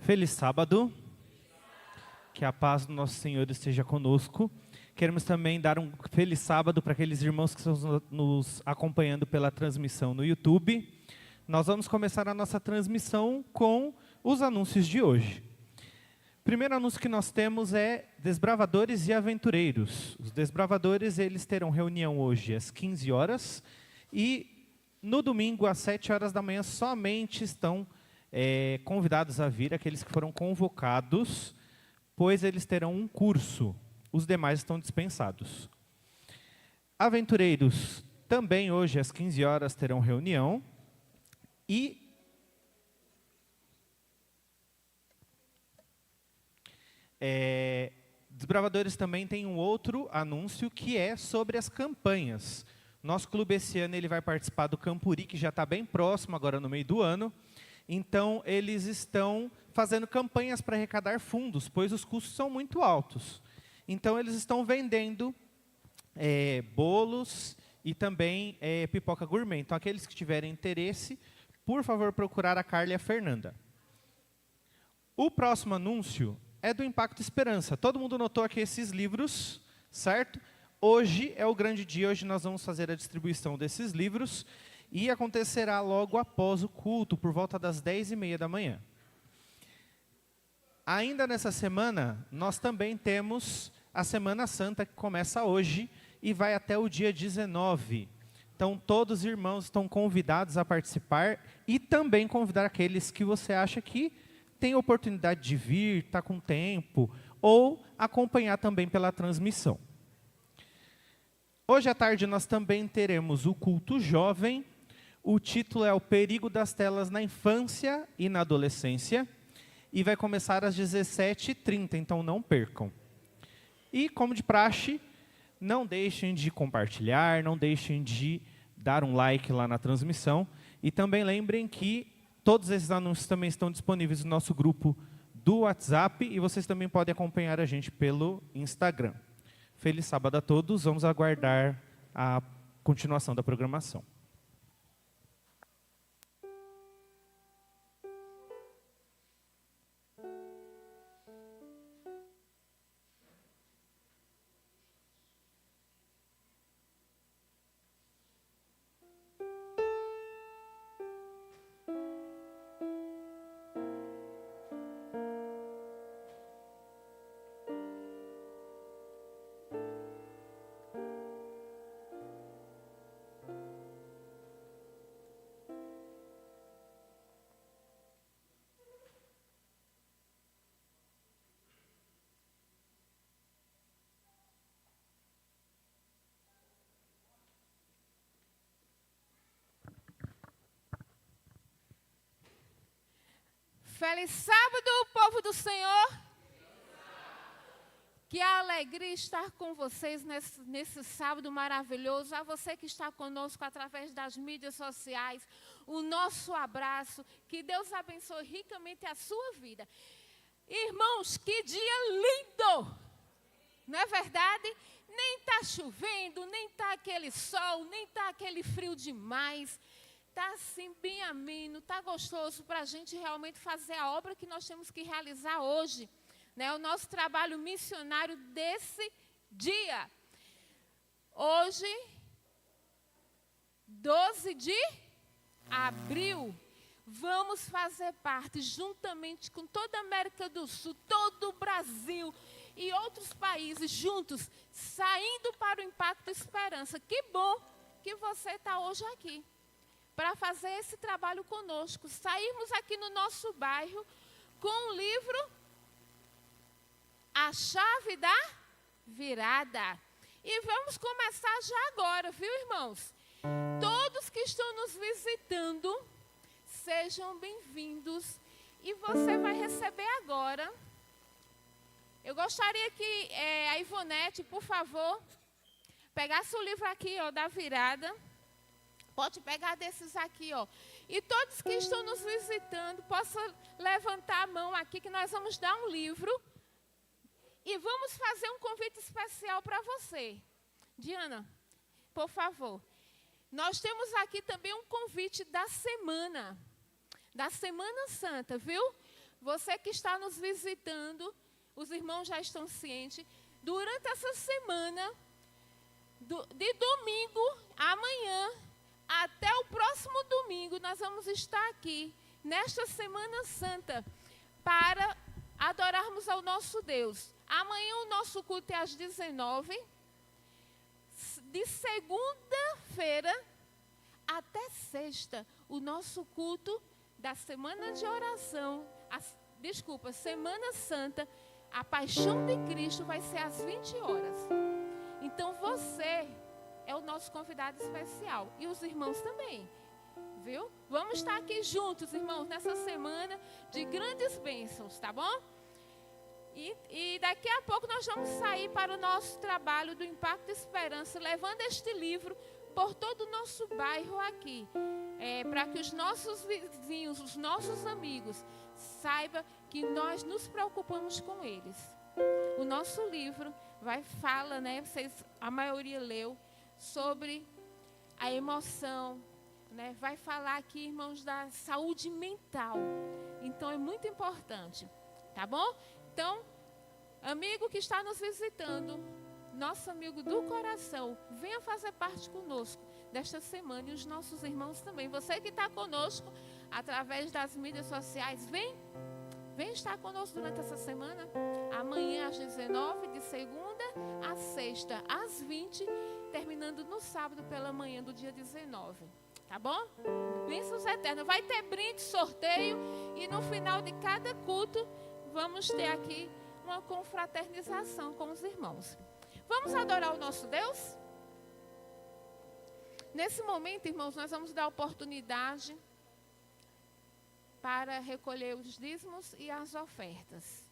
Feliz sábado, que a paz do nosso Senhor esteja conosco. Queremos também dar um feliz sábado para aqueles irmãos que estão nos acompanhando pela transmissão no YouTube. Nós vamos começar a nossa transmissão com os anúncios de hoje. O primeiro anúncio que nós temos é Desbravadores e Aventureiros. Os Desbravadores, eles terão reunião hoje às 15 horas e no domingo às 7 horas da manhã somente estão convidados a vir aqueles que foram convocados, pois eles terão um curso. Os demais estão dispensados. Aventureiros, também hoje às 15 horas terão reunião. E Desbravadores também tem um outro anúncio que é sobre as campanhas. Nosso clube esse ano ele vai participar do Campuri, que já está bem próximo, agora no meio do ano. Então, eles estão fazendo campanhas para arrecadar fundos, pois os custos são muito altos. Então, eles estão vendendo bolos e também pipoca gourmet. Então, aqueles que tiverem interesse, por favor, procurar a Carla e a Fernanda. O próximo anúncio é do Impacto Esperança. Todo mundo notou aqui esses livros, certo? Hoje é o grande dia, hoje nós vamos fazer a distribuição desses livros. E acontecerá logo após o culto, por volta das 10h30 da manhã. Ainda nessa semana, nós também temos a Semana Santa, que começa hoje e vai até o dia 19. Então, todos os irmãos estão convidados a participar e também convidar aqueles que você acha que tem oportunidade de vir, está com tempo, ou acompanhar também pela transmissão. Hoje à tarde, nós também teremos o culto jovem. O título é O Perigo das Telas na Infância e na Adolescência. E vai começar às 17h30, então não percam. E, como de praxe, não deixem de compartilhar, não deixem de dar um like lá na transmissão. E também lembrem que todos esses anúncios também estão disponíveis no nosso grupo do WhatsApp. E vocês também podem acompanhar a gente pelo Instagram. Feliz sábado a todos. Vamos aguardar a continuação da programação. Feliz sábado, povo do Senhor. Que alegria estar com vocês nesse sábado maravilhoso. A você que está conosco através das mídias sociais, o nosso abraço. Que Deus abençoe ricamente a sua vida. Irmãos, que dia lindo! Não é verdade? Nem está chovendo, nem está aquele sol, nem está aquele frio demais. Está assim bem ameno, está gostoso para a gente realmente fazer a obra que nós temos que realizar hoje. Né? O nosso trabalho missionário desse dia. Hoje, 12 de abril, vamos fazer parte, juntamente com toda a América do Sul, todo o Brasil e outros países juntos, saindo para o Impacto Esperança. Que bom que você está hoje aqui, para fazer esse trabalho conosco. Saímos aqui no nosso bairro com o livro A Chave da Virada. E vamos começar já agora, viu, irmãos? Todos que estão nos visitando, sejam bem-vindos. E você vai receber agora. Eu gostaria que a Ivonete, por favor, pegasse o livro aqui, ó, da virada. Pode pegar desses aqui, ó. E todos que estão nos visitando, possam levantar a mão aqui, que nós vamos dar um livro. E vamos fazer um convite especial para você. Diana, por favor. Nós temos aqui também um convite da Semana Santa, viu? você que está nos visitando, os irmãos já estão cientes, durante essa semana, de domingo, amanhã, até o próximo domingo, nós vamos estar aqui, nesta Semana Santa, para adorarmos ao nosso Deus. Amanhã o nosso culto é às 19h. De segunda-feira até sexta, o nosso culto da Semana de Oração, Semana Santa, a Paixão de Cristo vai ser às 20 horas. Então você é o nosso convidado especial. E os irmãos também, viu? Vamos estar aqui juntos, irmãos, nessa semana de grandes bênçãos, tá bom? E daqui a pouco nós vamos sair para o nosso trabalho do Impacto Esperança, levando este livro por todo o nosso bairro aqui, para que os nossos vizinhos, os nossos amigos, saibam que nós nos preocupamos com eles. O nosso livro fala, né? A maioria leu, sobre a emoção, né? Vai falar aqui, irmãos, da saúde mental. Então é muito importante, tá bom? Então, amigo que está nos visitando, nosso amigo do coração, venha fazer parte conosco desta semana, e os nossos irmãos também. Você que está conosco através das mídias sociais, vem estar conosco durante essa semana. Amanhã às 19h, de segunda a sexta às 20h, terminando no sábado pela manhã do dia 19. Tá bom? Bênçãos eternas. Vai ter brinde, sorteio, e no final de cada culto vamos ter aqui uma confraternização com os irmãos. Vamos adorar o nosso Deus? Nesse momento, irmãos, nós vamos dar oportunidade para recolher os dízimos e as ofertas.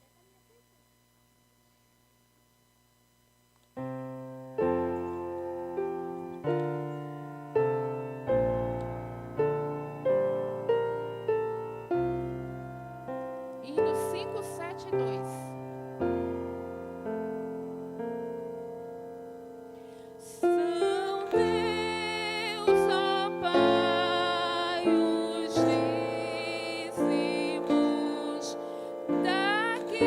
Hino 572. São Deus, ó Pai, os dízimos daqui.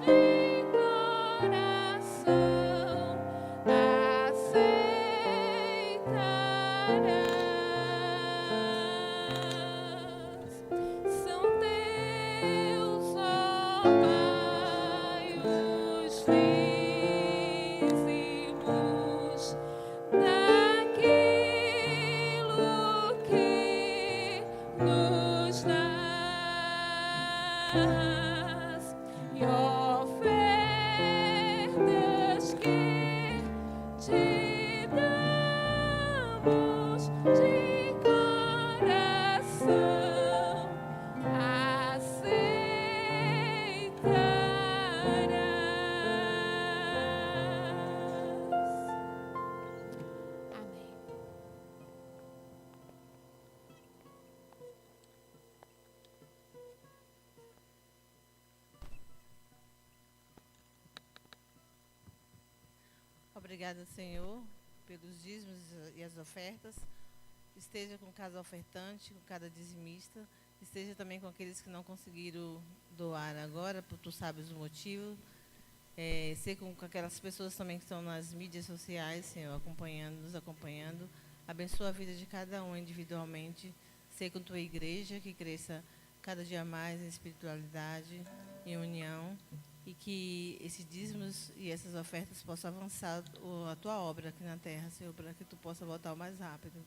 De coração aceitarás. São teus, ó Pai, os dízimos daquilo que nos dás, e ofertas que te damos de coração aceitarás. Amém. Obrigada, Senhor, pelos dízimos e as ofertas. Esteja com cada ofertante, com cada dizimista. Esteja também com aqueles que não conseguiram doar agora, porque tu sabes o motivo. Ser com aquelas pessoas também que estão nas mídias sociais, Senhor, nos acompanhando. Abençoa a vida de cada um individualmente. Ser com tua igreja, que cresça cada dia mais em espiritualidade, em união. E que esses dízimos e essas ofertas possam avançar a tua obra aqui na terra, Senhor, para que tu possa voltar o mais rápido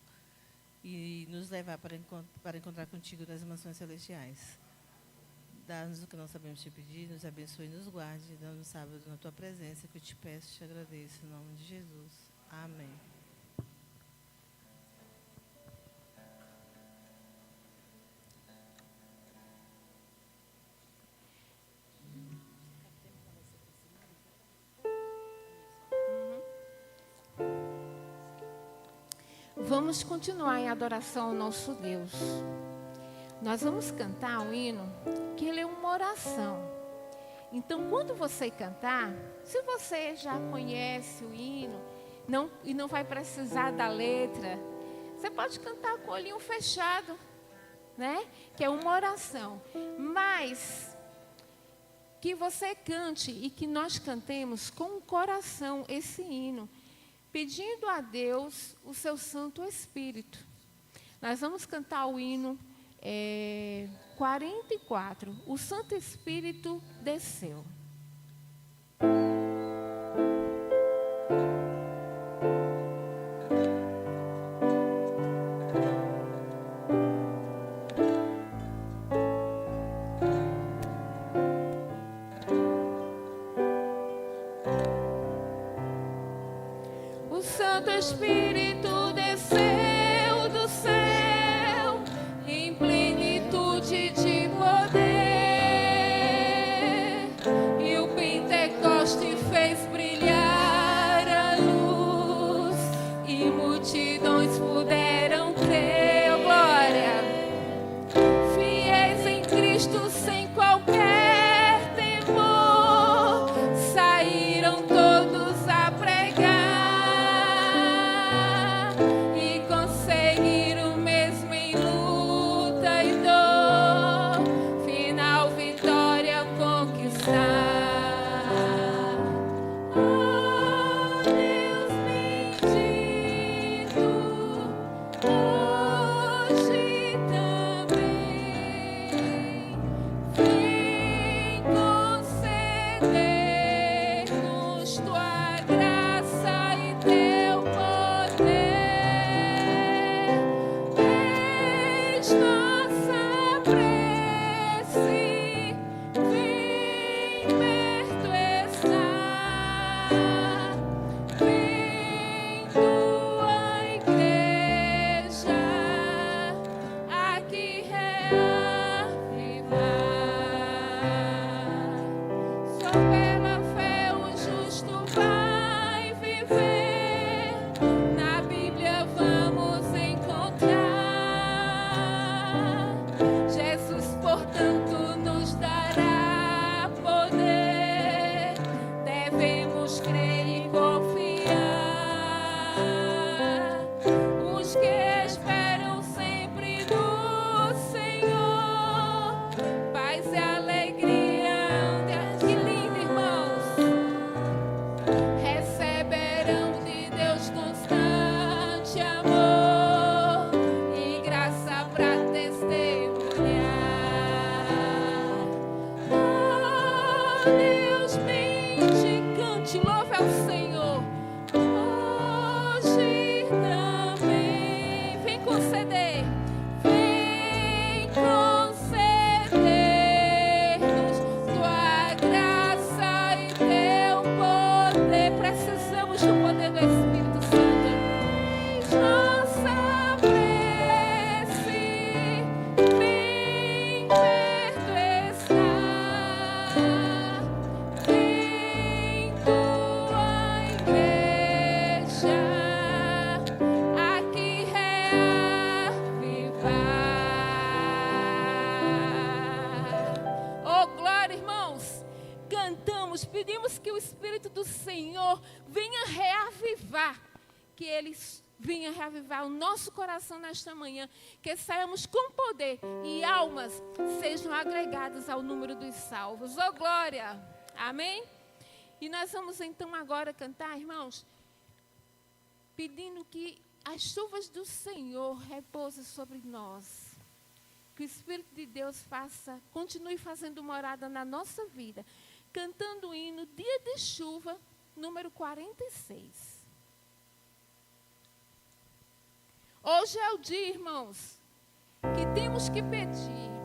e nos levar para encontrar contigo nas mansões celestiais. Dá-nos o que não sabemos te pedir, nos abençoe e nos guarde, dando sábado na tua presença, que eu te peço e te agradeço, em nome de Jesus. Amém. Vamos continuar em adoração ao nosso Deus. Nós vamos cantar um hino que ele é uma oração. Então, quando você cantar, se você já conhece o hino e não vai precisar da letra, você pode cantar com o olhinho fechado, né? Que é uma oração. Mas que você cante e que nós cantemos com o coração esse hino, pedindo a Deus o seu Santo Espírito. Nós vamos cantar o hino 44. O Santo Espírito desceu. O Santo Espírito desceu do céu em plenitude de poder, e o Pentecoste fez brilhar a luz, e multidões puderam crer. Oh, glória! Fiéis em Cristo sem qualquer temor, saíram todos a pregar e conseguiram mesmo em luta e dor, final vitória conquistar. Oh, Deus bendito, hoje também vem conceder-nos tua graça e teu poder. Eis nossa prece, vem perto estar, vem tua igreja aqui reavivar. Só pela fé o justo vai viver, na Bíblia vamos encontrar. Jesus, portanto, nos dará poder, devemos crer e confiar. Os que esperam sempre do Senhor, paz e alegria, que lindo, irmãos, receberão de Deus constante amor e graça para testemunhar. Oh, Deus mendicante, louve ao Senhor. Hoje também vem conceder, vem conceder-nos tua graça e teu poder. Precisamos do poder do Espírito Santo. Nossa prece, vem perto estar, vem tua igreja aqui reavivar. Oh, glória, irmãos! Cantamos, pedimos que o Espírito do Senhor venha reavivar, que Ele venha reavivar o nosso coração nesta manhã, que saiamos com poder e almas sejam agregadas ao número dos salvos. Oh, glória! Amém? E nós vamos então agora cantar, irmãos, pedindo que as chuvas do Senhor repousem sobre nós. Que o Espírito de Deus continue fazendo morada na nossa vida, cantando o hino Dia de Chuva, número 46. Hoje é o dia, irmãos, que temos que pedir.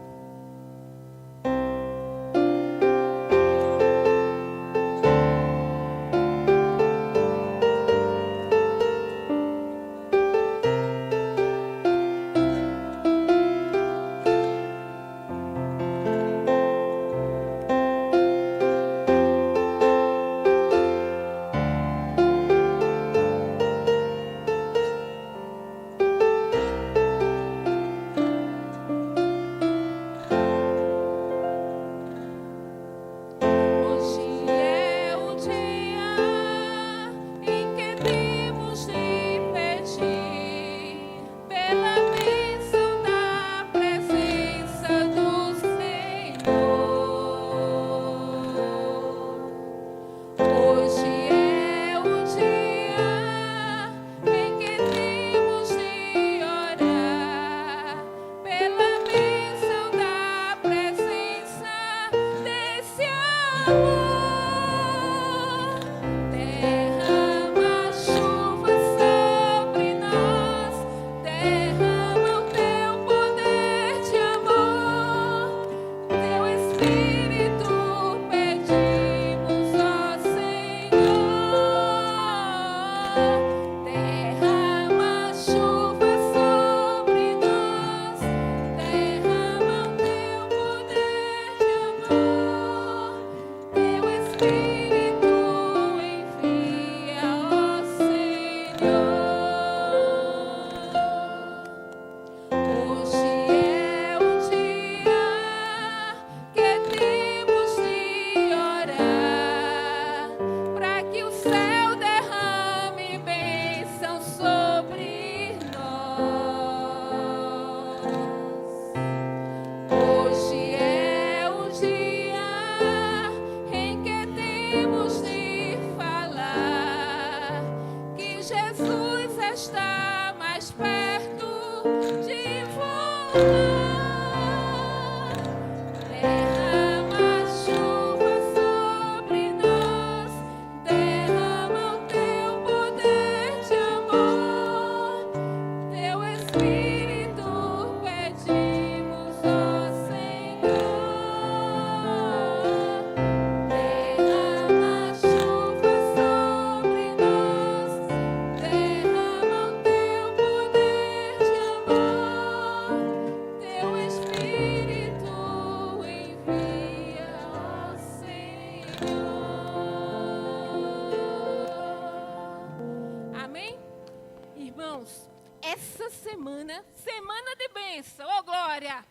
Semana de bênção, ô glória!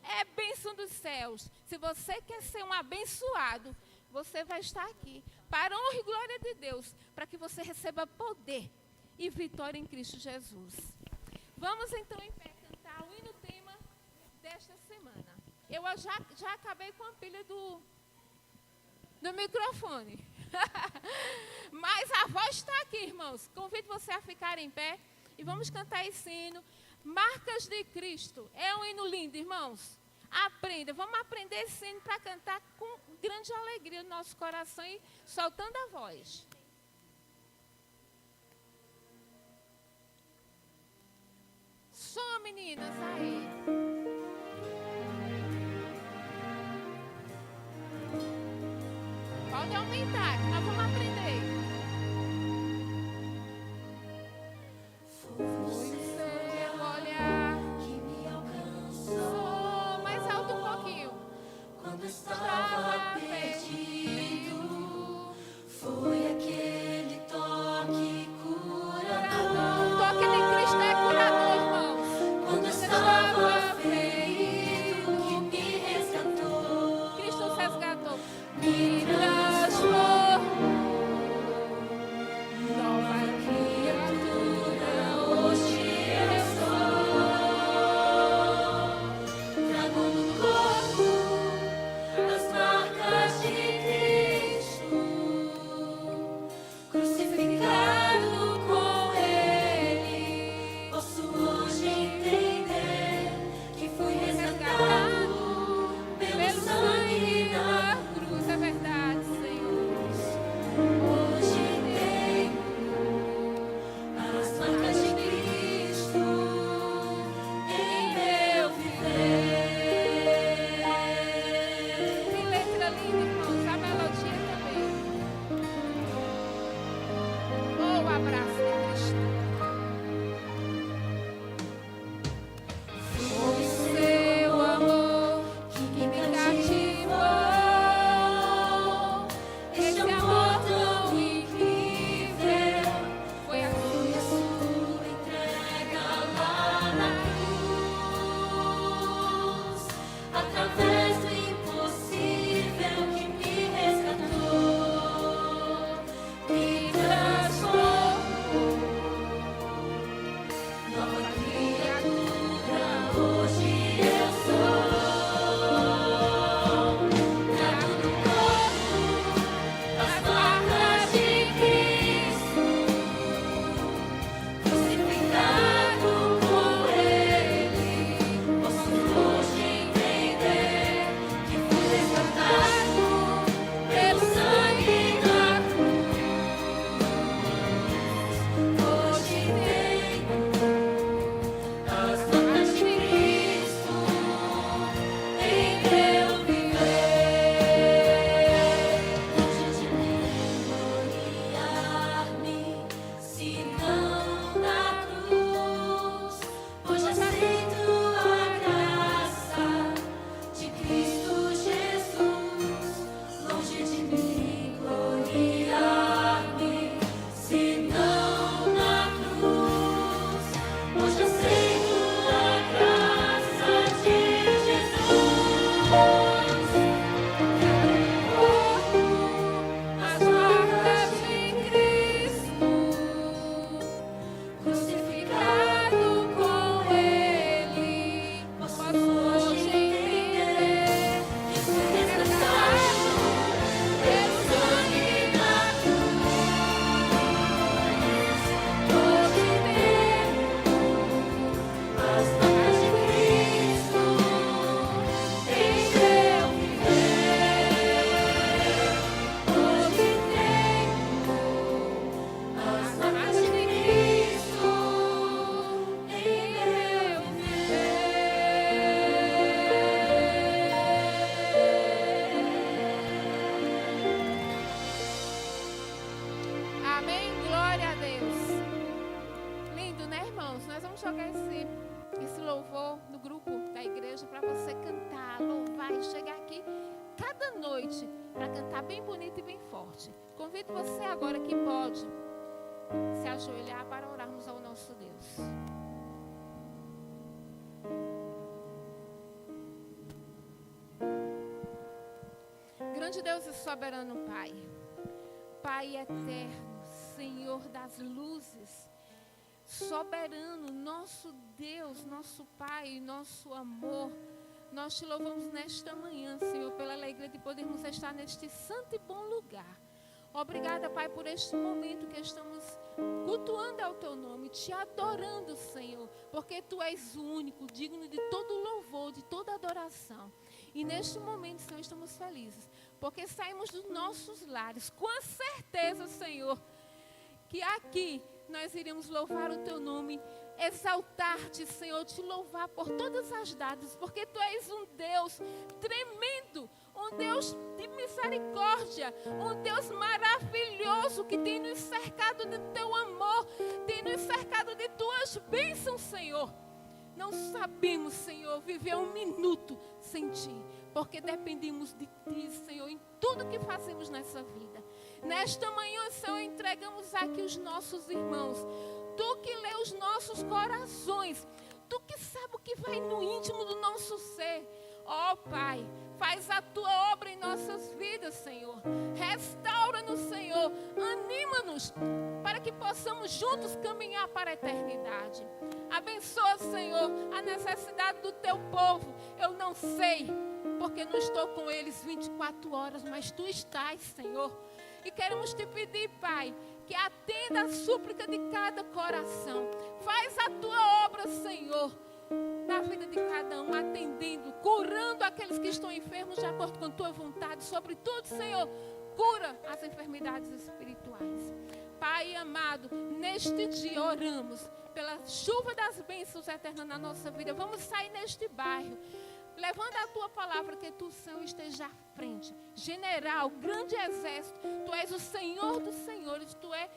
É bênção dos céus. Se você quer ser um abençoado, você vai estar aqui para a honra e glória de Deus, para que você receba poder e vitória em Cristo Jesus. Vamos então em pé cantar o hino tema desta semana. Eu já acabei com a pilha do microfone. Mas a voz está aqui, irmãos. Convido você a ficar em pé e vamos cantar esse hino. Marcas de Cristo. É um hino lindo, irmãos. Aprenda. Vamos aprender esse hino para cantar com grande alegria no nosso coração e soltando a voz. Som, meninas, aí. Pode aumentar, que nós vamos aprender. Foi o seu olhar que me alcançou. Mais alto um pouquinho. Quando estava perdido, foi aquele toque curador. O toque de Cristo é curador, irmãos. Quando estava ferido, que me resgatou. Cristo nos resgatou. Me transformou. esse louvor no grupo da igreja para você cantar, louvar e chegar aqui cada noite para cantar bem bonito e bem forte. Convido você agora que pode se ajoelhar para orarmos ao nosso Deus. Grande Deus e soberano Pai, Pai eterno, Senhor das luzes, soberano, nosso Deus, nosso Pai, nosso amor, nós te louvamos nesta manhã, Senhor, pela alegria de podermos estar neste santo e bom lugar. Obrigada, Pai, por este momento que estamos cultuando ao Teu nome, te adorando, Senhor, porque Tu és o único, digno de todo louvor, de toda adoração. E neste momento, Senhor, estamos felizes, porque saímos dos nossos lares, com a certeza, Senhor, que aqui nós iremos louvar o Teu nome, exaltar-te, Senhor, te louvar por todas as datas, porque Tu és um Deus tremendo, um Deus de misericórdia, um Deus maravilhoso que tem nos cercado de Teu amor, tem nos cercado de Tuas bênçãos, Senhor. Não sabemos, Senhor, viver um minuto sem Ti, porque dependemos de Ti, Senhor, em tudo que fazemos nessa vida. Nesta manhã, Senhor, entregamos aqui os nossos irmãos. Tu que lê os nossos corações, Tu que sabe o que vai no íntimo do nosso ser. Ó Pai, faz a Tua obra em nossas vidas, Senhor. Restaura-nos, Senhor. Anima-nos para que possamos juntos caminhar para a eternidade. Abençoa, Senhor, a necessidade do Teu povo. Eu não sei, porque não estou com eles 24 horas, mas Tu estás, Senhor. E queremos Te pedir, Pai, que atenda a súplica de cada coração. Faz a Tua obra, Senhor, na vida de cada um, atendendo, curando aqueles que estão enfermos de acordo com Tua vontade. Sobretudo, Senhor, cura as enfermidades espirituais. Pai amado, neste dia oramos pela chuva das bênçãos eternas na nossa vida. Vamos sair neste bairro, levando a Tua palavra, que Tu, Senhor, esteja à frente. General, grande exército, Tu és o Senhor dos senhores, Tu és,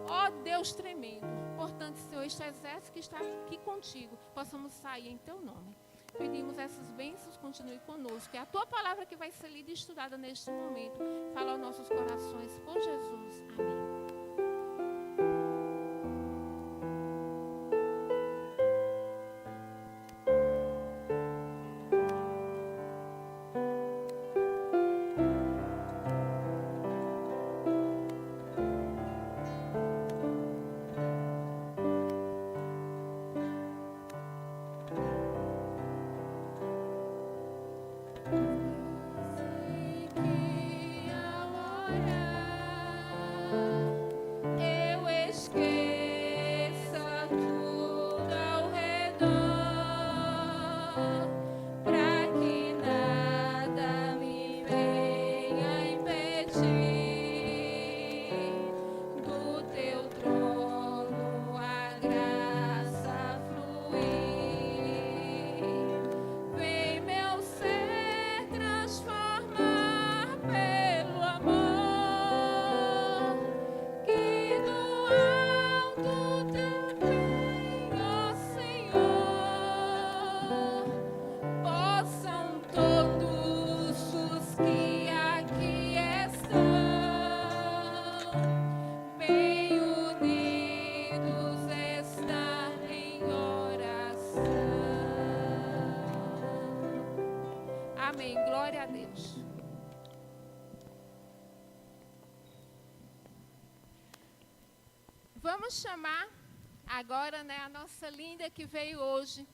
ó Deus tremendo. Portanto, Senhor, este exército que está aqui contigo, possamos sair em Teu nome. Pedimos essas bênçãos, continue conosco. É a Tua palavra que vai ser lida e estudada neste momento. Fala aos nossos corações, por Jesus. Amém. Que ao orar eu esqueça tudo ao redor, pra que nada me venha impedir do Teu trono a graça fluir. Vem meu ser transformar pelo amor que do alto também, ó Senhor, possam todos os que aqui estão bem unidos estar em oração. Amém. Glória a Deus. Vamos chamar agora, né, a nossa linda que veio hoje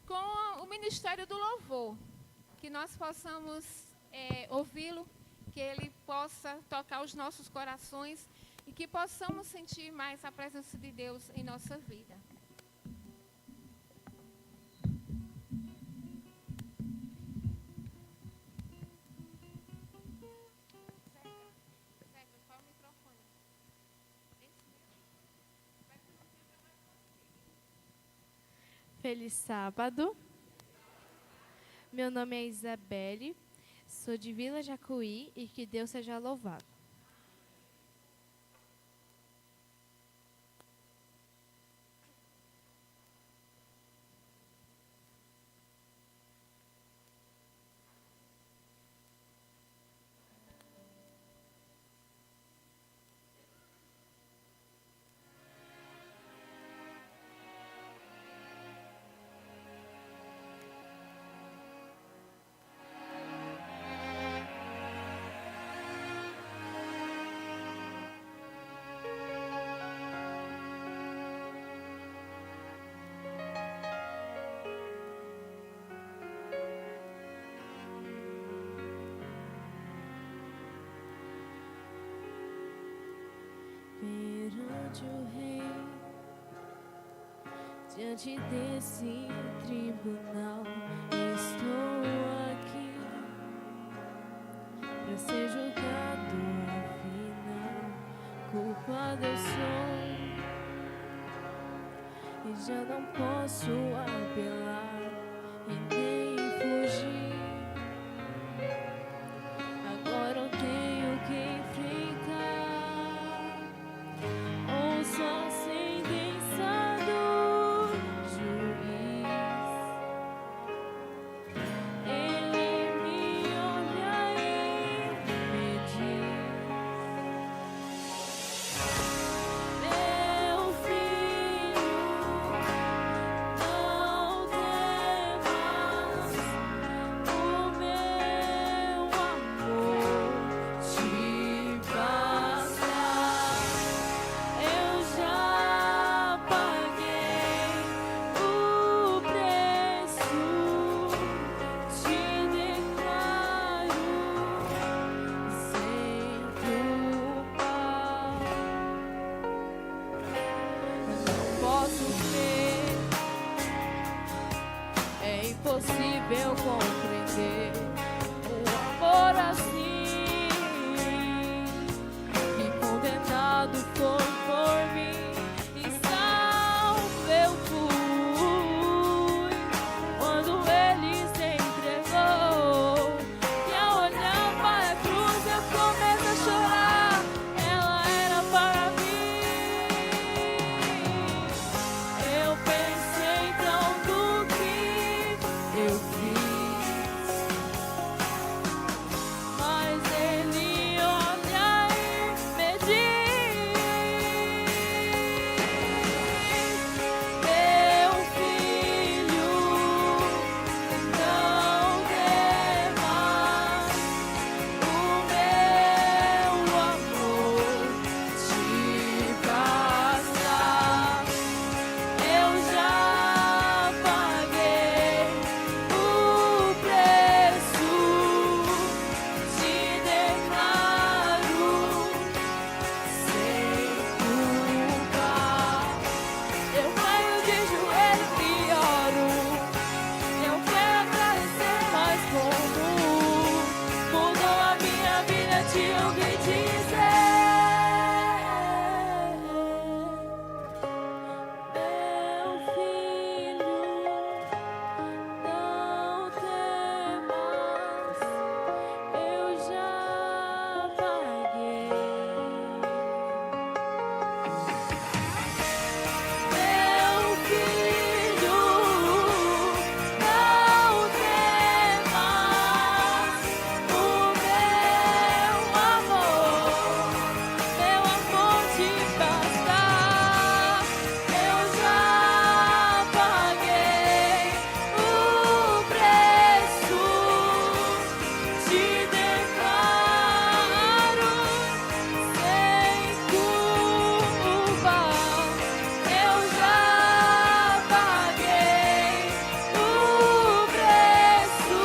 com o Ministério do Louvor. Que nós possamos ouvi-lo, que ele possa tocar os nossos corações e que possamos sentir mais a presença de Deus em nossa vida. Feliz sábado. Meu nome é Isabelle, sou de Vila Jacuí e que Deus seja louvado. diante desse tribunal. Estou aqui para ser julgado, afinal, culpado eu sou e já não posso apelar e nem fugir. Agora eu tenho que enfrentar ouça a sentença do juiz. Ele me olha e me diz: meu filho, não temas, o meu amor te basta. Eu já paguei o preço, te declaro sem culpa. Eu não posso ver, é impossível compreender um amor assim, que condenado foi por mim e salvo eu fui quando ele se entregou. E ao olhar para a cruz eu começo a chorar, ela era para mim. Eu pensei então do que eu fiz, mas ele olha e me diz: meu filho, não temas, o meu amor te basta. Eu já paguei o preço, te declaro sem culpa. Eu caio de joelho e oro. Eu quero agradecer, mas como mudou a minha vida, te ouvi dizer: meu filho, não temas, eu já paguei. Meu filho, não temas, o meu amor te basta. Eu já paguei o preço, te declaro sem culpa. Eu já paguei o preço,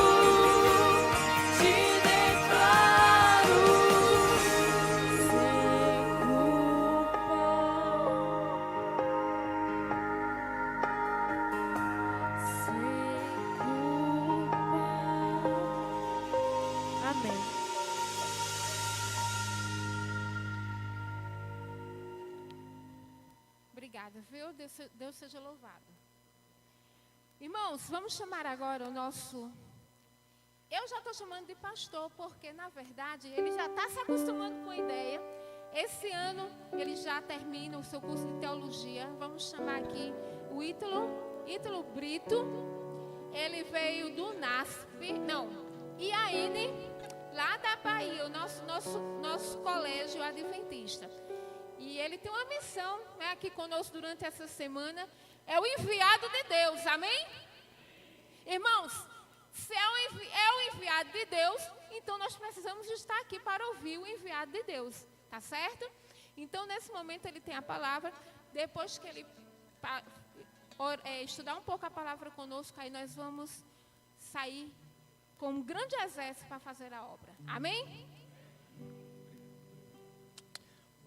te declaro sem culpa. Amém. Obrigada, viu? Deus seja louvado. Irmãos, vamos chamar agora o nosso... Eu já estou chamando de pastor, porque, na verdade, ele já está se acostumando com a ideia. Esse ano, ele já termina o seu curso de teologia. Vamos chamar aqui o Ítalo Brito. Ele veio do NASP, IAN, lá da Bahia, o nosso colégio adventista. E ele tem uma missão, né, aqui conosco durante essa semana. É o enviado de Deus, amém? Irmãos, se é o enviado de Deus, então nós precisamos estar aqui para ouvir o enviado de Deus, tá certo? Então, nesse momento, ele tem a palavra. Depois que ele estudar um pouco a palavra conosco, aí nós vamos sair com um grande exército para fazer a obra. Amém?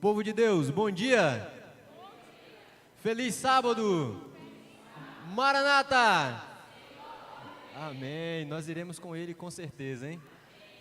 Povo de Deus, bom dia. Feliz sábado. Maranata! Amém. Nós iremos com ele com certeza, hein?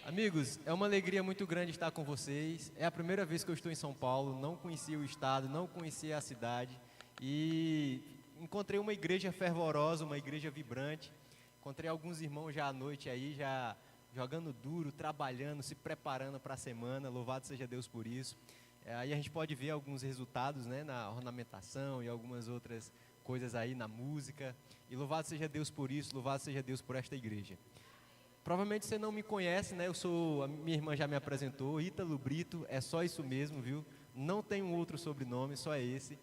Amigos, é uma alegria muito grande estar com vocês. É a primeira vez que eu estou em São Paulo, não conhecia o estado, não conhecia a cidade e encontrei uma igreja fervorosa, uma igreja vibrante. Encontrei alguns irmãos já à noite aí, já jogando duro, trabalhando, se preparando para a semana. Louvado seja Deus por isso. Aí a gente pode ver alguns resultados, né, na ornamentação e algumas outras coisas aí na música. E louvado seja Deus por isso, louvado seja Deus por esta igreja. Provavelmente você não me conhece, né? A minha irmã já me apresentou, Ítalo Brito, é só isso mesmo, viu? Não tem um outro sobrenome, só é esse.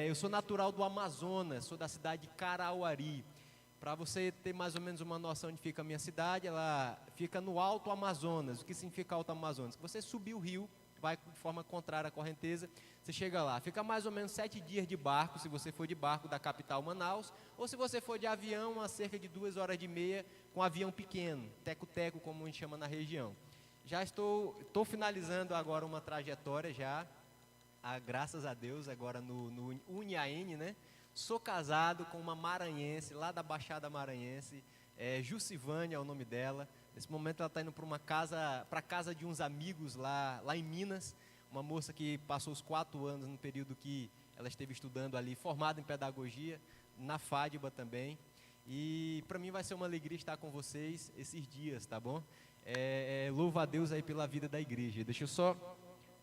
Eu sou natural do Amazonas, sou da cidade de Carauari. Para você ter mais ou menos uma noção onde fica a minha cidade, ela fica no Alto Amazonas. O que significa Alto Amazonas? Você subir o rio, vai de forma contrária à correnteza, você chega lá. Fica mais ou menos 7 dias de barco, se você for de barco da capital Manaus, ou se você for de avião, a cerca de 2 horas e meia, com avião pequeno, teco-teco, como a gente chama na região. Já estou finalizando agora uma trajetória já, graças a Deus, agora no Uniaene, né? Sou casado com uma maranhense, lá da Baixada Maranhense, Jucivânia é o nome dela. Nesse momento ela está indo para a casa de uns amigos lá em Minas, uma moça que passou os 4 anos no período que ela esteve estudando ali, formada em pedagogia, na FADBA também. E para mim vai ser uma alegria estar com vocês esses dias, tá bom? Louvo a Deus aí pela vida da igreja. Deixa eu só,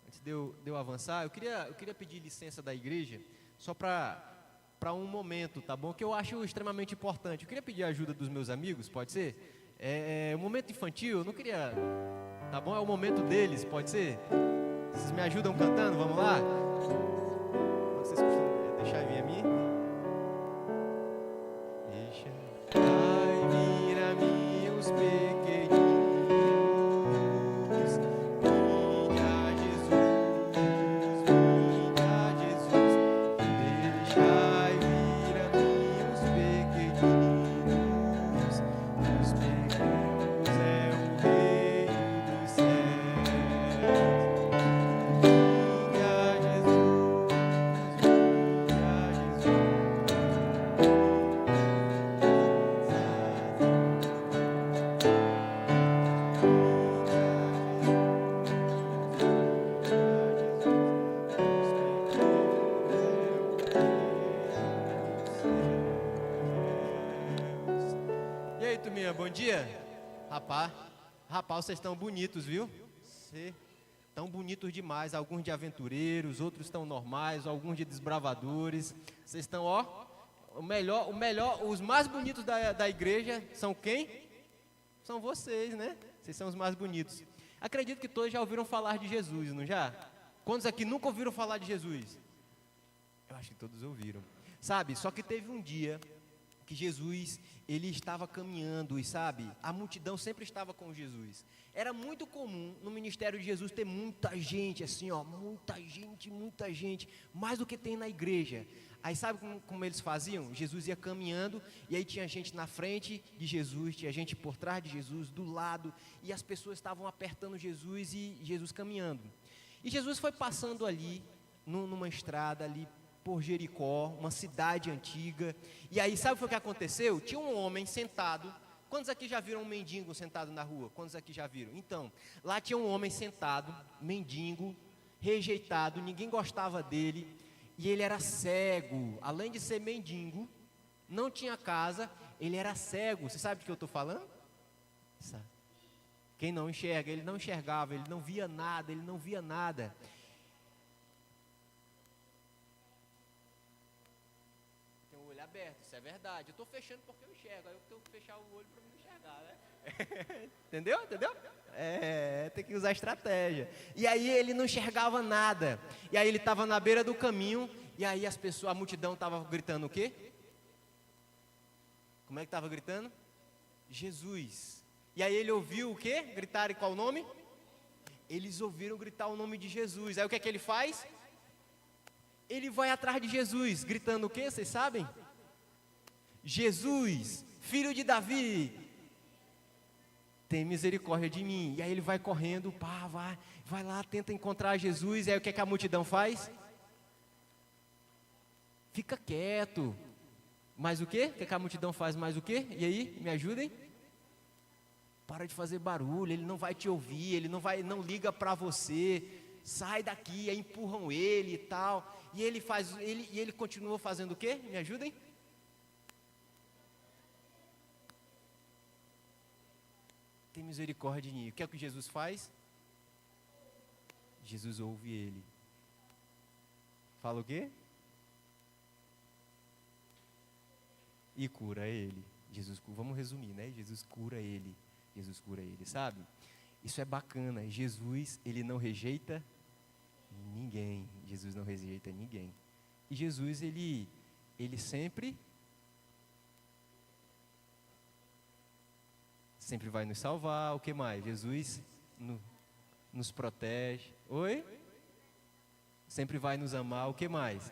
antes de eu avançar, eu queria pedir licença da igreja, só para um momento, tá bom? Que eu acho extremamente importante. Eu queria pedir a ajuda dos meus amigos, pode ser? Um momento infantil, eu não queria, tá bom? É o momento deles, pode ser? Vocês me ajudam cantando, vamos lá? Vocês costumam deixar vir a mim? Deixa. Ai, vir a mim os pequeninos, vinde a Jesus, vinde a Jesus. Deixai vir a mim os pequeninos, os pequenos é o reino dos céus. Vinde a Jesus, vinde a Jesus. E aí, turminha, bom dia? Rapaz, vocês estão bonitos, viu? Vocês estão bonitos demais, alguns de aventureiros, outros estão normais, alguns de desbravadores. Vocês estão, ó, o melhor, os mais bonitos da igreja são quem? São vocês, né? Vocês são os mais bonitos. Acredito que todos já ouviram falar de Jesus, não já? Quantos aqui nunca ouviram falar de Jesus? Eu acho que todos ouviram. Sabe, só que teve um dia que Jesus, ele estava caminhando e sabe, a multidão sempre estava com Jesus. Era muito comum no ministério de Jesus ter muita gente, assim ó, muita gente, mais do que tem na igreja. Aí sabe como eles faziam? Jesus ia caminhando e aí tinha gente na frente de Jesus, tinha gente por trás de Jesus, do lado, e as pessoas estavam apertando Jesus e Jesus caminhando. E Jesus foi passando ali, numa estrada ali, por Jericó, uma cidade antiga. E aí sabe o que aconteceu? Tinha um homem sentado. Quantos aqui já viram um mendigo sentado na rua? Quantos aqui já viram? Então, lá tinha um homem sentado, mendigo, rejeitado, ninguém gostava dele, e ele era cego. Além de ser mendigo, não tinha casa, ele era cego. Você sabe do que eu estou falando? Sabe? Quem não enxerga, ele não enxergava, ele não via nada, ele não via nada. Aberto, isso é verdade. Eu estou fechando porque eu enxergo, aí eu tenho que fechar o olho para me enxergar, né? Entendeu? Tem que usar estratégia. E aí ele não enxergava nada. E aí ele estava na beira do caminho, e aí a multidão estava gritando o quê? Como é que estava gritando? Jesus. E aí ele ouviu o quê? Gritarem qual nome? Eles ouviram gritar o nome de Jesus. Aí o que é que ele faz? Ele vai atrás de Jesus, gritando o quê? Vocês sabem? Jesus, filho de Davi, tem misericórdia de mim. E aí ele vai correndo, vai lá, tenta encontrar Jesus. E aí o que é que a multidão faz? Fica quieto. Mais o quê? O que a multidão faz mais o quê? E aí, me ajudem? Para de fazer barulho, ele não vai te ouvir, ele não liga para você, sai daqui, aí empurram ele e tal. E ele continua fazendo o quê? Me ajudem? Tem misericórdia de mim. O que é que Jesus faz? Jesus ouve ele. Fala o quê? E cura ele. Vamos resumir, né? Jesus cura ele. Jesus cura ele, sabe? Isso é bacana. Jesus, ele não rejeita ninguém. Jesus não rejeita ninguém. E Jesus, ele sempre vai nos salvar. O que mais? Jesus nos protege. Oi? Sempre vai nos amar. O que mais?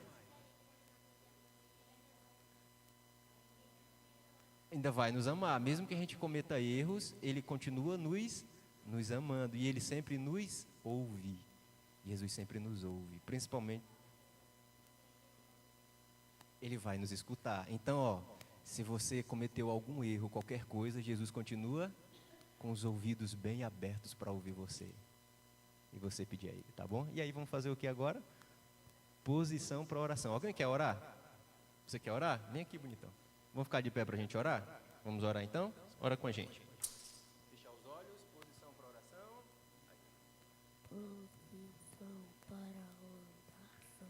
Ainda vai nos amar. Mesmo que a gente cometa erros, ele continua nos amando. E ele sempre nos ouve. Jesus sempre nos ouve. Principalmente, ele vai nos escutar. Então, se você cometeu algum erro, qualquer coisa, Jesus continua com os ouvidos bem abertos para ouvir você. E você pedir a ele, tá bom? E aí vamos fazer o que agora? Posição para oração. Alguém quer orar? Você quer orar? Vem aqui, bonitão. Vamos ficar de pé para a gente orar? Vamos orar então? Ora com a gente. Fechar os olhos, posição para oração. Posição para oração.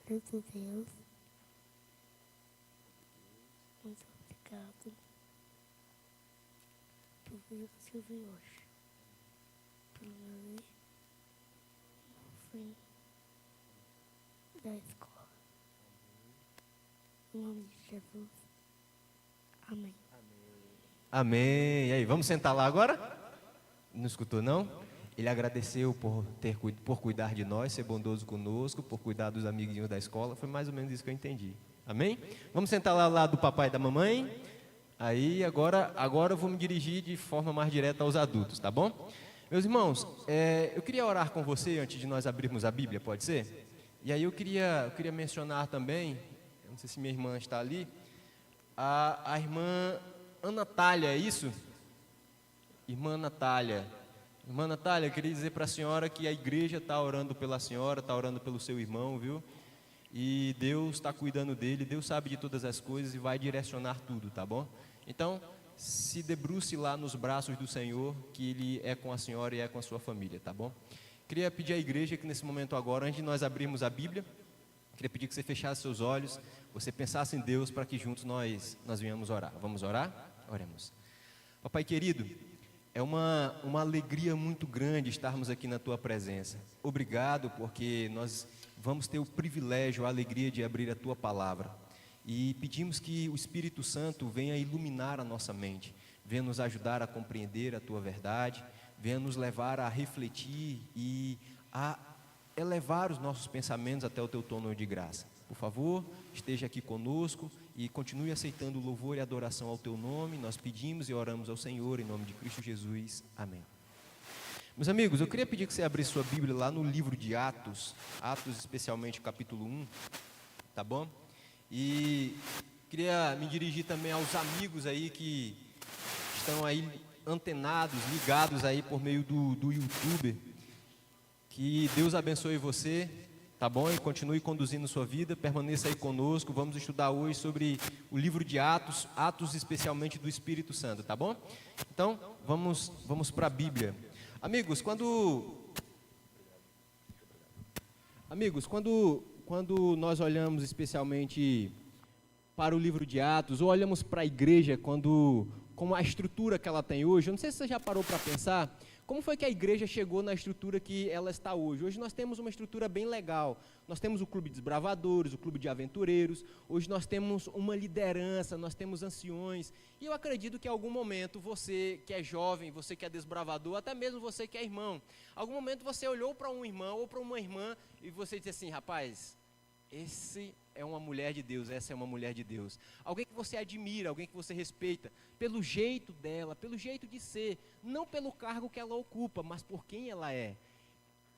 Querido Deus, muito obrigado por vir que eu vi hoje. Por meu no fim da escola. Em nome de Jesus. Amém. Amém. E aí, vamos sentar lá agora? Não escutou, não? Ele agradeceu por cuidar de nós, ser bondoso conosco, por cuidar dos amiguinhos da escola. Foi mais ou menos isso que eu entendi. Amém? Vamos sentar lá do papai e da mamãe. Aí, agora eu vou me dirigir de forma mais direta aos adultos, tá bom? Meus irmãos, eu queria orar com você antes de nós abrirmos a Bíblia, pode ser? E aí eu queria mencionar também, não sei se minha irmã está ali, a irmã Natália, é isso? Irmã Natália, eu queria dizer para a senhora que a igreja está orando pela senhora, está orando pelo seu irmão, viu? E Deus está cuidando dele, Deus sabe de todas as coisas e vai direcionar tudo, tá bom? Então, se debruce lá nos braços do Senhor, que Ele é com a senhora e é com a sua família, tá bom? Queria pedir à igreja que nesse momento agora, antes de nós abrirmos a Bíblia, queria pedir que você fechasse seus olhos, você pensasse em Deus para que juntos nós venhamos orar. Vamos orar? Oremos. Papai querido, é uma alegria muito grande estarmos aqui na Tua presença. Obrigado porque nós vamos ter o privilégio, a alegria de abrir a Tua palavra. E pedimos que o Espírito Santo venha iluminar a nossa mente, venha nos ajudar a compreender a Tua verdade, venha nos levar a refletir e a elevar os nossos pensamentos até o Teu trono de graça. Por favor, esteja aqui conosco e continue aceitando o louvor e adoração ao Teu nome. Nós pedimos e oramos ao Senhor em nome de Cristo Jesus. Amém. Meus amigos, eu queria pedir que você abrisse sua Bíblia lá no livro de Atos especialmente capítulo 1, tá bom? E queria me dirigir também aos amigos aí que estão aí antenados, ligados aí por meio do YouTube. Que Deus abençoe você, tá bom? E continue conduzindo sua vida, permaneça aí conosco. Vamos estudar hoje sobre o livro de Atos especialmente do Espírito Santo, tá bom? Então, vamos para a Bíblia. Amigos, quando nós olhamos especialmente para o livro de Atos, ou olhamos para a igreja, como a estrutura que ela tem hoje, eu não sei se você já parou para pensar, como foi que a igreja chegou na estrutura que ela está hoje? Hoje nós temos uma estrutura bem legal. Nós temos o clube de desbravadores, o clube de aventureiros. Hoje nós temos uma liderança, nós temos anciões. E eu acredito que em algum momento você que é jovem, você que é desbravador, até mesmo você que é irmão, algum momento você olhou para um irmão ou para uma irmã e você disse assim, rapaz, esse é uma mulher de Deus, essa é uma mulher de Deus. Alguém que você admira, alguém que você respeita, pelo jeito dela, pelo jeito de ser, não pelo cargo que ela ocupa, mas por quem ela é.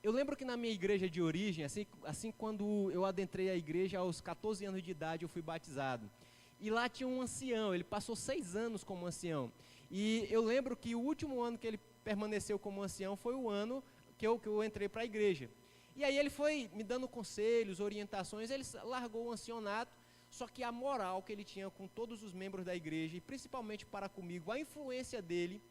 Eu lembro que na minha igreja de origem, assim quando eu adentrei a igreja aos 14 anos de idade, eu fui batizado. E lá tinha um ancião, ele passou 6 anos como ancião. E eu lembro que o último ano que ele permaneceu como ancião foi o ano que eu entrei para a igreja. E aí ele foi me dando conselhos, orientações, ele largou o ancianato, só que a moral que ele tinha com todos os membros da igreja, e principalmente para comigo, a influência dele,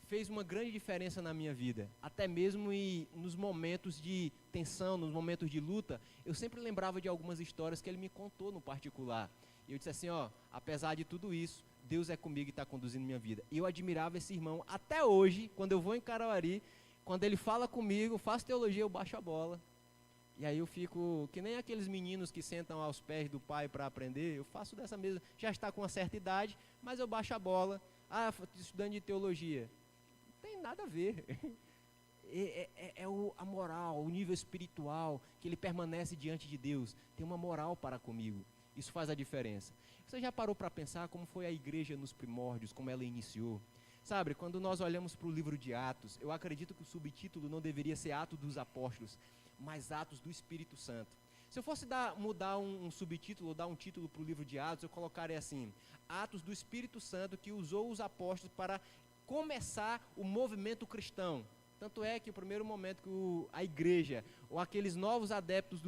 fez uma grande diferença na minha vida. Até mesmo nos momentos de tensão, nos momentos de luta, eu sempre lembrava de algumas histórias que ele me contou no particular. E eu disse assim, ó, apesar de tudo isso, Deus é comigo e está conduzindo minha vida. E eu admirava esse irmão. Até hoje, quando eu vou em Carauari, quando ele fala comigo, faço teologia, eu baixo a bola. E aí eu fico, que nem aqueles meninos que sentam aos pés do pai para aprender, eu faço dessa mesma, já está com uma certa idade, mas eu baixo a bola. Ah, estudante de teologia. Não tem nada a ver. A moral, o nível espiritual, que ele permanece diante de Deus, tem uma moral para comigo. Isso faz a diferença. Você já parou para pensar como foi a igreja nos primórdios, como ela iniciou? Sabe, quando nós olhamos para o livro de Atos, eu acredito que o subtítulo não deveria ser Atos dos Apóstolos, mas Atos do Espírito Santo. Se eu fosse mudar um subtítulo, ou dar um título para o livro de Atos, eu colocaria assim, Atos do Espírito Santo que usou os apóstolos para começar o movimento cristão. Tanto é que o primeiro momento que a igreja, ou aqueles novos adeptos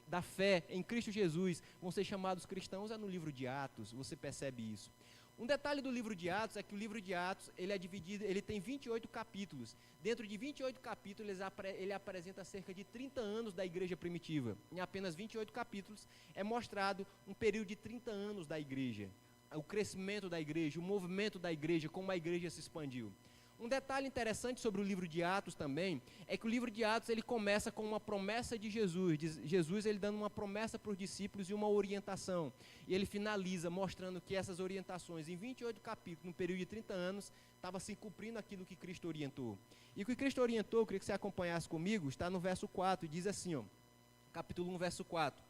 da fé em Cristo Jesus, vão ser chamados cristãos, é no livro de Atos, você percebe isso. Um detalhe do livro de Atos é que o livro de Atos, ele é dividido, ele tem 28 capítulos. Dentro de 28 capítulos, ele apresenta cerca de 30 anos da igreja primitiva. Em apenas 28 capítulos, é mostrado um período de 30 anos da igreja. O crescimento da igreja, o movimento da igreja, como a igreja se expandiu. Um detalhe interessante sobre o livro de Atos também, é que o livro de Atos ele começa com uma promessa de Jesus, Jesus ele dando uma promessa para os discípulos e uma orientação, e ele finaliza mostrando que essas orientações em 28 capítulos, num período de 30 anos, estava se cumprindo aquilo que Cristo orientou. E o que Cristo orientou, eu queria que você acompanhasse comigo, está no verso 4, diz assim, ó, capítulo 1, verso 4,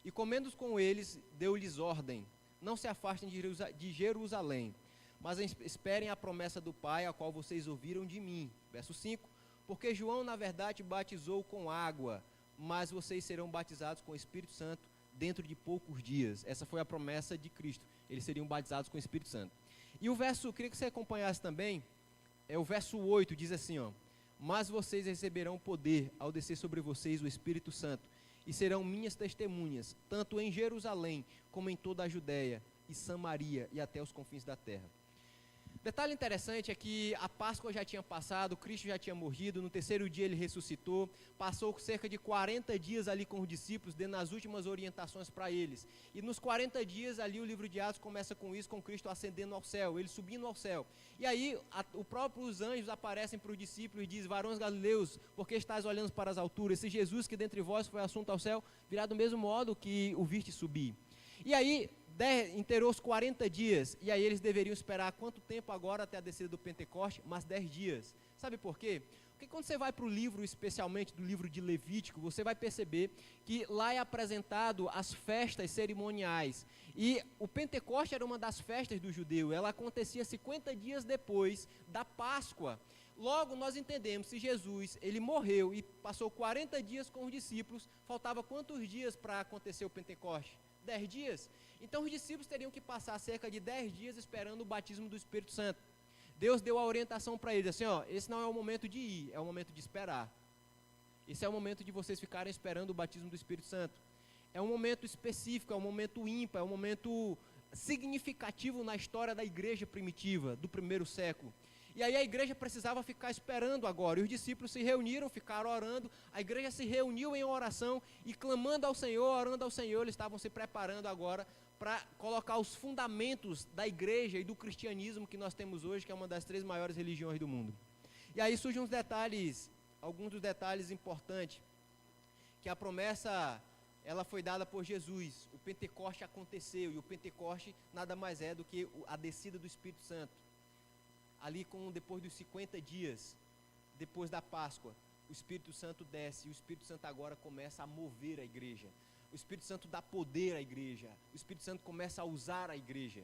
e comendo com eles, deu-lhes ordem, não se afastem de Jerusalém, mas esperem a promessa do Pai, a qual vocês ouviram de mim. Verso 5, porque João, na verdade, batizou com água, mas vocês serão batizados com o Espírito Santo dentro de poucos dias. Essa foi a promessa de Cristo, eles seriam batizados com o Espírito Santo. E o verso, queria que você acompanhasse também, é o verso 8, diz assim, ó, mas vocês receberão poder ao descer sobre vocês o Espírito Santo, e serão minhas testemunhas, tanto em Jerusalém, como em toda a Judéia, e Samaria, e até os confins da terra. Detalhe interessante é que a Páscoa já tinha passado, Cristo já tinha morrido, no terceiro dia ele ressuscitou, passou cerca de 40 dias ali com os discípulos, dando as últimas orientações para eles. E nos 40 dias ali o livro de Atos começa com isso, com Cristo ascendendo ao céu, ele subindo ao céu. E aí os anjos aparecem para os discípulos e dizem, varões galileus, por que estáis olhando para as alturas? Esse Jesus que dentre vós foi assunto ao céu, virá do mesmo modo que o viste subir. E aí, inteirou os 40 dias, e aí eles deveriam esperar quanto tempo agora até a descida do Pentecoste? Mas 10 dias. Sabe por quê? Porque quando você vai para o livro, especialmente do livro de Levítico, você vai perceber que lá é apresentado as festas cerimoniais. E o Pentecoste era uma das festas do judeu, ela acontecia 50 dias depois da Páscoa. Logo, nós entendemos, se Jesus, ele morreu e passou 40 dias com os discípulos, faltava quantos dias para acontecer o Pentecoste? 10 dias. Então os discípulos teriam que passar cerca de 10 dias esperando o batismo do Espírito Santo. Deus deu a orientação para eles, assim, ó, esse não é o momento de ir, é o momento de esperar. Esse é o momento de vocês ficarem esperando o batismo do Espírito Santo. É um momento específico, é um momento ímpar, é um momento significativo na história da igreja primitiva, do primeiro século. E aí a igreja precisava ficar esperando agora, e os discípulos se reuniram, ficaram orando, a igreja se reuniu em oração, e clamando ao Senhor, orando ao Senhor, eles estavam se preparando agora para colocar os fundamentos da igreja e do cristianismo que nós temos hoje, que é uma das 3 maiores religiões do mundo. E aí surgem alguns dos detalhes importantes, que a promessa, ela foi dada por Jesus, o Pentecoste aconteceu, e o Pentecoste nada mais é do que a descida do Espírito Santo. Ali depois dos 50 dias, depois da Páscoa, o Espírito Santo desce, e o Espírito Santo agora começa a mover a igreja. O Espírito Santo dá poder à igreja, o Espírito Santo começa a usar a igreja.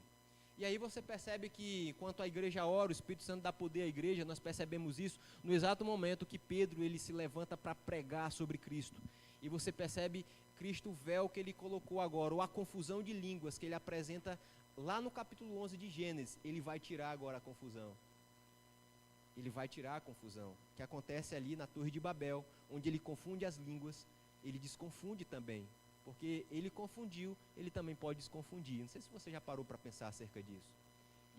E aí você percebe que, enquanto a igreja ora, o Espírito Santo dá poder à igreja, nós percebemos isso no exato momento que Pedro ele se levanta para pregar sobre Cristo. E você percebe Cristo, o véu que ele colocou agora, ou a confusão de línguas que ele apresenta lá no capítulo 11 de Gênesis, ele vai tirar agora a confusão. Ele vai tirar a confusão, que acontece ali na Torre de Babel, onde ele confunde as línguas, ele desconfunde também. Porque ele confundiu, ele também pode desconfundir. Não sei se você já parou para pensar acerca disso.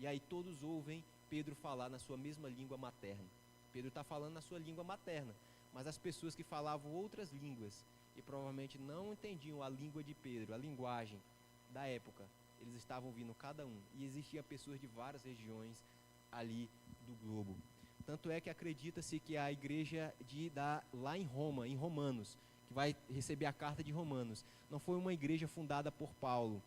E aí todos ouvem Pedro falar na sua mesma língua materna. Pedro está falando na sua língua materna, mas as pessoas que falavam outras línguas e provavelmente não entendiam a língua de Pedro, a linguagem da época, eles estavam ouvindo cada um. E existiam pessoas de várias regiões ali do globo. Tanto é que acredita-se que a igreja lá em Roma, em Romanos, que vai receber a carta de Romanos, não foi uma igreja fundada por Paulo,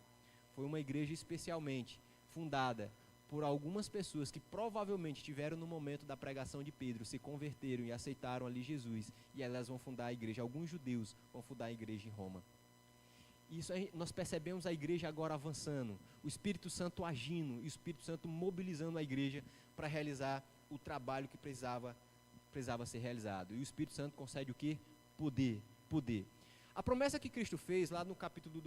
foi uma igreja especialmente fundada por algumas pessoas que provavelmente tiveram no momento da pregação de Pedro, se converteram e aceitaram ali Jesus, e elas vão fundar a igreja, alguns judeus vão fundar a igreja em Roma. Isso aí, nós percebemos a igreja agora avançando, o Espírito Santo agindo, e o Espírito Santo mobilizando a igreja para realizar o trabalho que precisava ser realizado. E o Espírito Santo concede o quê? Poder. A promessa que Cristo fez lá do capítulo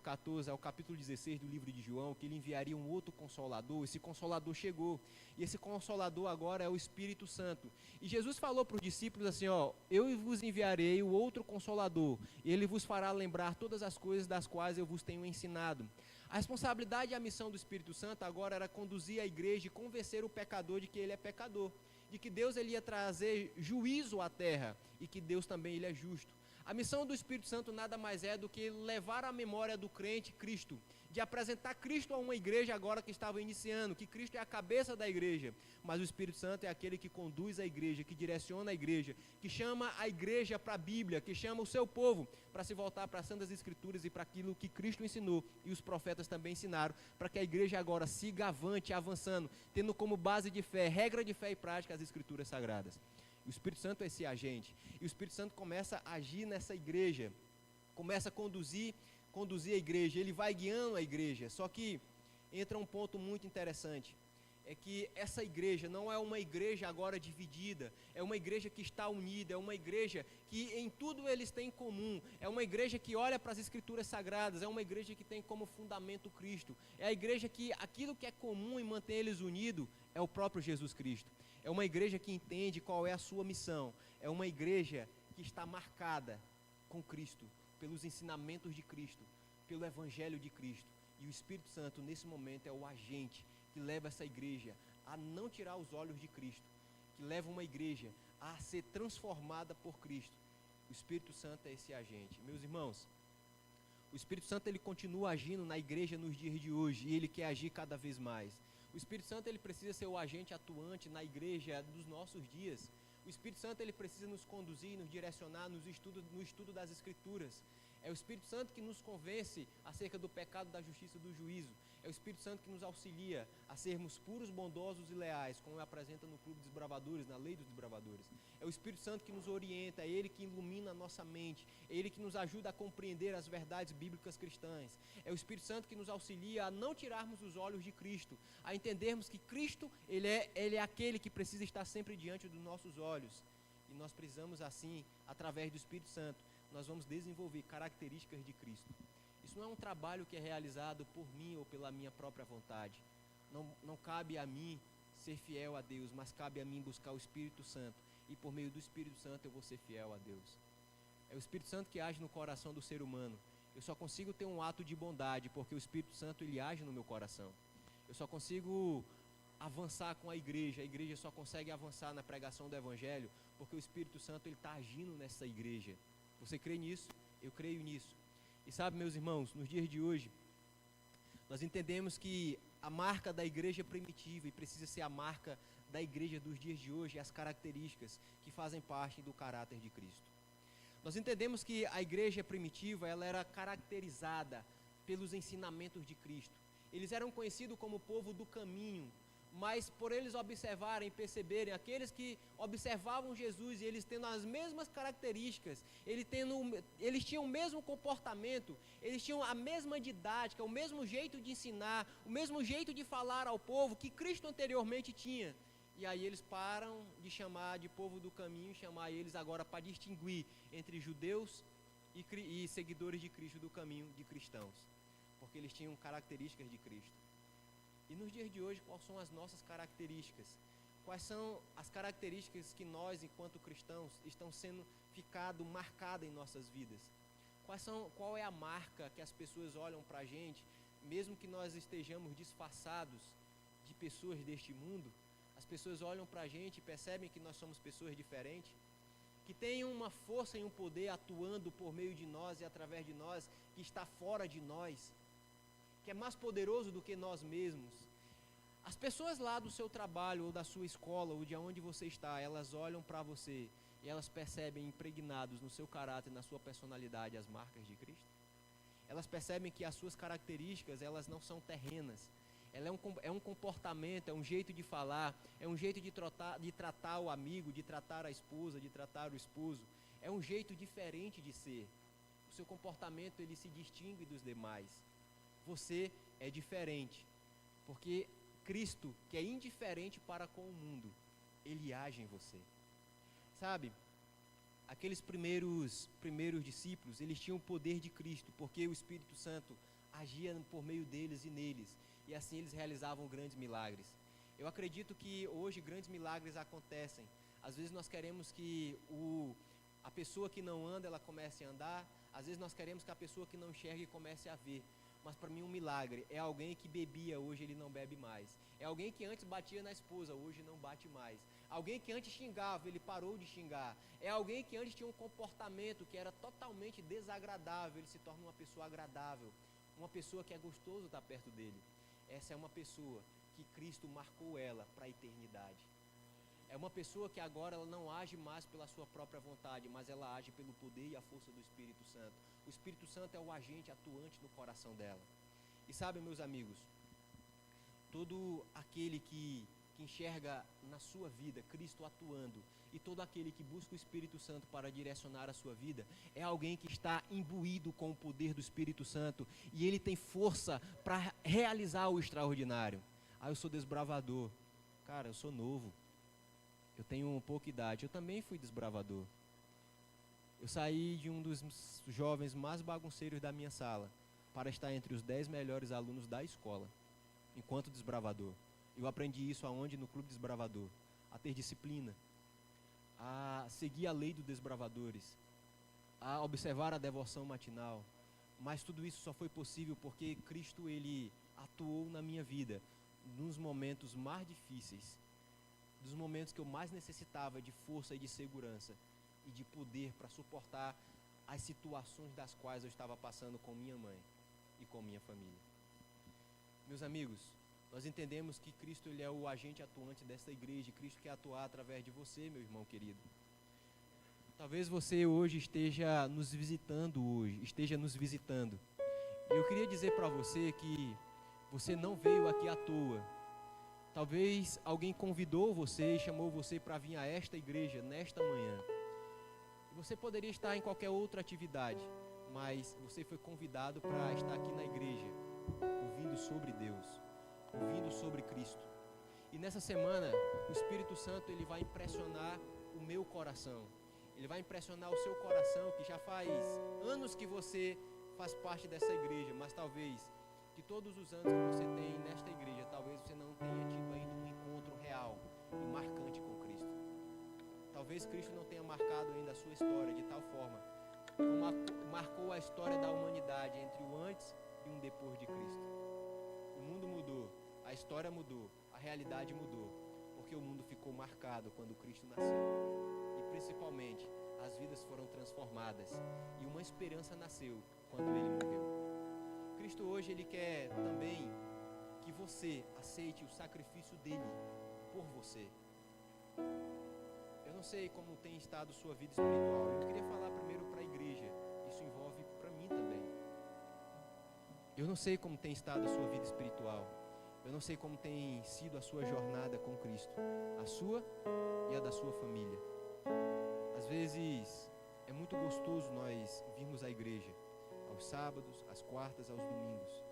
14 ao capítulo 16 do livro de João, que ele enviaria um outro Consolador, esse Consolador chegou, e esse Consolador agora é o Espírito Santo. E Jesus falou para os discípulos assim, ó, eu vos enviarei o outro Consolador, e ele vos fará lembrar todas as coisas das quais eu vos tenho ensinado. A responsabilidade e a missão do Espírito Santo agora era conduzir a igreja e convencer o pecador de que ele é pecador, de que Deus ele ia trazer juízo à terra, e que Deus também ele é justo. A missão do Espírito Santo nada mais é do que levar à memória do crente Cristo, de apresentar Cristo a uma igreja agora que estava iniciando, que Cristo é a cabeça da igreja, mas o Espírito Santo é aquele que conduz a igreja, que direciona a igreja, que chama a igreja para a Bíblia, que chama o seu povo para se voltar para as Santas Escrituras e para aquilo que Cristo ensinou e os profetas também ensinaram, para que a igreja agora siga avante, avançando, tendo como base de fé, regra de fé e prática as Escrituras Sagradas. O Espírito Santo é esse agente, e o Espírito Santo começa a agir nessa igreja, começa a conduzir a igreja, ele vai guiando a igreja. Só que entra um ponto muito interessante, é que essa igreja não é uma igreja agora dividida, é uma igreja que está unida, é uma igreja que em tudo eles têm em comum, é uma igreja que olha para as Escrituras Sagradas, é uma igreja que tem como fundamento Cristo, é a igreja que aquilo que é comum e mantém eles unidos é o próprio Jesus Cristo. É uma igreja que entende qual é a sua missão. É uma igreja que está marcada com Cristo, pelos ensinamentos de Cristo, pelo Evangelho de Cristo. E o Espírito Santo, nesse momento, é o agente que leva essa igreja a não tirar os olhos de Cristo, que leva uma igreja a ser transformada por Cristo. O Espírito Santo é esse agente. Meus irmãos, o Espírito Santo ele continua agindo na igreja nos dias de hoje, e ele quer agir cada vez mais. O Espírito Santo ele precisa ser o agente atuante na igreja dos nossos dias. O Espírito Santo ele precisa nos conduzir, nos direcionar no estudo das Escrituras. É o Espírito Santo que nos convence acerca do pecado, da justiça e do juízo. É o Espírito Santo que nos auxilia a sermos puros, bondosos e leais, como apresenta no Clube dos Desbravadores, na Lei dos Desbravadores. É o Espírito Santo que nos orienta, é Ele que ilumina a nossa mente, é Ele que nos ajuda a compreender as verdades bíblicas cristãs. É o Espírito Santo que nos auxilia a não tirarmos os olhos de Cristo, a entendermos que Cristo, Ele é aquele que precisa estar sempre diante dos nossos olhos. E nós precisamos assim, através do Espírito Santo, nós vamos desenvolver características de Cristo. Isso não é um trabalho que é realizado por mim ou pela minha própria vontade. Não cabe a mim ser fiel a Deus, mas cabe a mim buscar o Espírito Santo. E por meio do Espírito Santo eu vou ser fiel a Deus. É o Espírito Santo que age no coração do ser humano. Eu só consigo ter um ato de bondade porque o Espírito Santo ele age no meu coração. Eu só consigo avançar com a igreja só consegue avançar na pregação do Evangelho porque o Espírito Santo ele está agindo nessa igreja. Você crê nisso? Eu creio nisso. E sabe, meus irmãos, nos dias de hoje, nós entendemos que a marca da igreja primitiva e precisa ser a marca da igreja dos dias de hoje, as características que fazem parte do caráter de Cristo. Nós entendemos que a igreja primitiva, ela era caracterizada pelos ensinamentos de Cristo. Eles eram conhecidos como o povo do caminho, mas por eles observarem, perceberem, aqueles que observavam Jesus e eles tendo as mesmas características, eles tinham o mesmo comportamento, eles tinham a mesma didática, o mesmo jeito de ensinar, o mesmo jeito de falar ao povo que Cristo anteriormente tinha. E aí eles param de chamar de povo do caminho, chamar eles agora para distinguir entre judeus e seguidores de Cristo do caminho, de cristãos, porque eles tinham características de Cristo. E nos dias de hoje, quais são as nossas características? Quais são as características que nós, enquanto cristãos, estão sendo ficado marcada em nossas vidas? Qual é a marca que as pessoas olham para a gente, mesmo que nós estejamos disfarçados de pessoas deste mundo, as pessoas olham para a gente e percebem que nós somos pessoas diferentes, que tem uma força e um poder atuando por meio de nós e através de nós, que está fora de nós, que é mais poderoso do que nós mesmos. As pessoas lá do seu trabalho, ou da sua escola, ou de onde você está, elas olham para você e elas percebem impregnados no seu caráter, na sua personalidade, as marcas de Cristo. Elas percebem que as suas características, elas não são terrenas. Ela é um comportamento, é um jeito de falar, é um jeito de tratar o amigo, de tratar a esposa, de tratar o esposo. É um jeito diferente de ser. O seu comportamento, ele se distingue dos demais. Você é diferente, porque Cristo, que é indiferente para com o mundo, ele age em você. Sabe, aqueles primeiros discípulos, eles tinham o poder de Cristo, porque o Espírito Santo agia por meio deles e neles, e assim eles realizavam grandes milagres. Eu acredito que hoje grandes milagres acontecem. Às vezes nós queremos que a pessoa que não anda, ela comece a andar. Às vezes nós queremos que a pessoa que não enxergue comece a ver. Mas para mim um milagre é alguém que bebia, hoje ele não bebe mais. É alguém que antes batia na esposa, hoje não bate mais. Alguém que antes xingava, ele parou de xingar. É alguém que antes tinha um comportamento que era totalmente desagradável, ele se torna uma pessoa agradável. Uma pessoa que é gostoso estar perto dele. Essa é uma pessoa que Cristo marcou ela para a eternidade. É uma pessoa que agora ela não age mais pela sua própria vontade, mas ela age pelo poder e a força do Espírito Santo. O Espírito Santo é o agente atuante no coração dela. E sabe, meus amigos, todo aquele que enxerga na sua vida Cristo atuando, e todo aquele que busca o Espírito Santo para direcionar a sua vida, é alguém que está imbuído com o poder do Espírito Santo, e ele tem força para realizar o extraordinário. Eu sou desbravador. Cara, eu sou novo. Eu tenho pouca idade. Eu também fui desbravador. Eu saí de um dos jovens mais bagunceiros da minha sala para estar entre os 10 melhores alunos da escola, enquanto desbravador. Eu aprendi isso aonde? No Clube Desbravador. A ter disciplina, a seguir a lei dos desbravadores, a observar a devoção matinal. Mas tudo isso só foi possível porque Cristo, ele atuou na minha vida nos momentos mais difíceis, dos momentos que eu mais necessitava de força e de segurança e de poder para suportar as situações das quais eu estava passando com minha mãe e com minha família. Meus amigos, nós entendemos que Cristo, ele é o agente atuante desta igreja, e Cristo quer atuar através de você, meu irmão querido. Talvez você hoje esteja nos visitando. E eu queria dizer para você que você não veio aqui à toa. Talvez alguém convidou você e chamou você para vir a esta igreja nesta manhã. Você poderia estar em qualquer outra atividade, mas você foi convidado para estar aqui na igreja, ouvindo sobre Deus, ouvindo sobre Cristo. E nessa semana, o Espírito Santo, ele vai impressionar o meu coração. Ele vai impressionar o seu coração, que já faz anos que você faz parte dessa igreja, mas talvez de todos os anos que você tem nesta igreja, talvez você não tenha tido ainda um encontro real e marcante com Cristo. Talvez Cristo não tenha marcado ainda a sua história de tal forma como marcou a história da humanidade entre o antes e um depois de Cristo. O mundo mudou, a história mudou, a realidade mudou, porque o mundo ficou marcado quando Cristo nasceu. E principalmente, as vidas foram transformadas e uma esperança nasceu quando ele morreu. Cristo hoje, ele quer também que você aceite o sacrifício dele por você. Eu não sei como tem estado sua vida espiritual. Eu queria falar primeiro para a igreja. Isso envolve para mim também. Eu não sei como tem estado a sua vida espiritual. Eu não sei como tem sido a sua jornada com Cristo, a sua e a da sua família. Às vezes é muito gostoso nós virmos à igreja, aos sábados, às quartas, aos domingos.